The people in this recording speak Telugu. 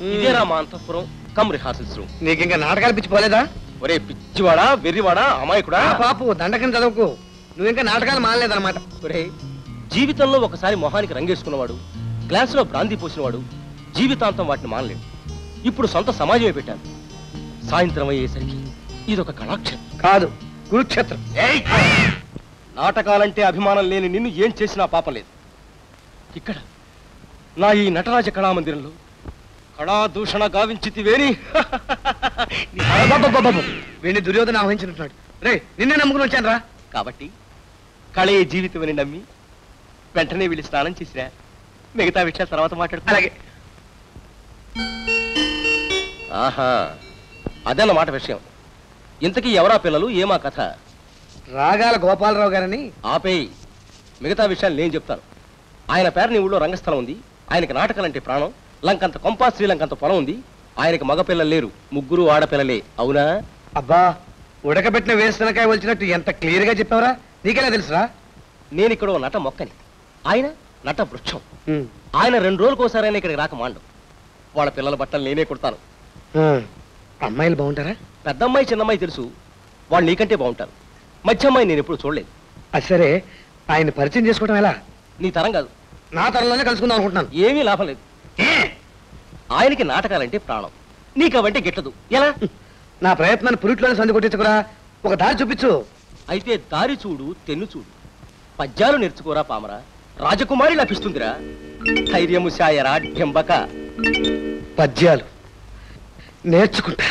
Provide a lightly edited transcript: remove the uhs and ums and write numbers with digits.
ఇదేరా మా అంతఃపురం కమ్ రిహార్సల్స్ రూమ్. నీకు ఇంకా నాటకాలు పిచ్చిపోలేదా? ఒరే పిచ్చివాడా, వెర్రివాడా, అమాయకుడా. పాపు దండకం చదవకు, నువ్వు ఇంకా నాటకాలు మానలేదన్నమాట. ఒరే, జీవితంలో ఒకసారి మొహానికి రంగేసుకున్నవాడు, గ్లాసులో బ్రాందీ పోసినవాడు జీవితాంతం వాటిని మానలేడు. ఇప్పుడు సొంత సమాజమే పెట్టాను. సాయంత్రం అయ్యేసరికి ఇదొక కళాక్షేత్రం కాదు, కురుక్షేత్రం. నాటకాలంటే అభిమానం లేని నిన్ను ఏం చేసినా పాపం లేదు. ఇక్కడ నా ఈ నటరాజ కళామందిరంలో కళాదూషణ గావించితివేని. వీడిని దుర్యోధన ఆహ్వానించినట్టున్నాడు. రే, నిన్నే నమ్ముకుని వచ్చాను రా. కాబట్టి కళే జీవితం అని నమ్మి వెంటనే వెళ్ళి స్నానం చేసిరా. మిగతా విషయాలు తర్వాత మాట్లాడుతా. అలాగే. ఆహా, అదన్నమాట విషయం. ఇంతకీ ఎవరా పిల్లలు, ఏమా కథ? రాగాల గోపాలరావు గారని. ఆపేయి, మిగతా విషయాలు నేను చెప్తాను. ఆయన పేరుని ఊళ్ళో రంగస్థలం ఉంది. ఆయనకి నాటకాలంటే ప్రాణం. లంకంత కొంప, శ్రీలంకంత పొలం ఉంది. ఆయనకి మగపిల్లలు లేరు, ముగ్గురు ఆడపిల్లలే. అవునా? అబ్బా, ఉడకబెట్టిన వేరుశనకాయ వచ్చినట్టు ఎంత క్లియర్ గా చెప్పావరా? నీకెలా తెలుసురా? నేను ఇక్కడ నట మొక్కని, ఆయన నట వృక్షం. ఆయన 2 రోజులకోసారి అయినా ఇక్కడికి రాక మాండం. వాళ్ళ పిల్లల బట్టలు నేనే కుడతాను. అమ్మాయిలు బాగుంటారా? పెద్దమ్మాయి చిన్నమ్మాయి తెలుసు, వాళ్ళు నీకంటే బాగుంటారు. మధ్య అమ్మాయి నేను ఎప్పుడు చూడలేదు. అది సరే, ఆయన పరిచయం చేసుకోవడం ఎలా? నీ తరం కాదు, నా తరంలోనే కలుసుకుందాం అనుకుంటున్నాను. ఏమీ లాభం లేదు. ఆయనకి నాటకాలంటే ప్రాణం, నీకవంటే గిట్టదు. ఎలా? నా ప్రయత్నాన్ని పురిట్లోనే సంధి కొట్టించుకురా. ఒక దారి చూపించు. అయితే దారి చూడు, తెన్ను చూడు. పద్యాలు నేర్చుకోరా పామరా, రాజకుమారి లభిస్తుందిరా. ధైర్యము శాయరా ఢెంబక. పద్యాలు నేర్చుకుంటా.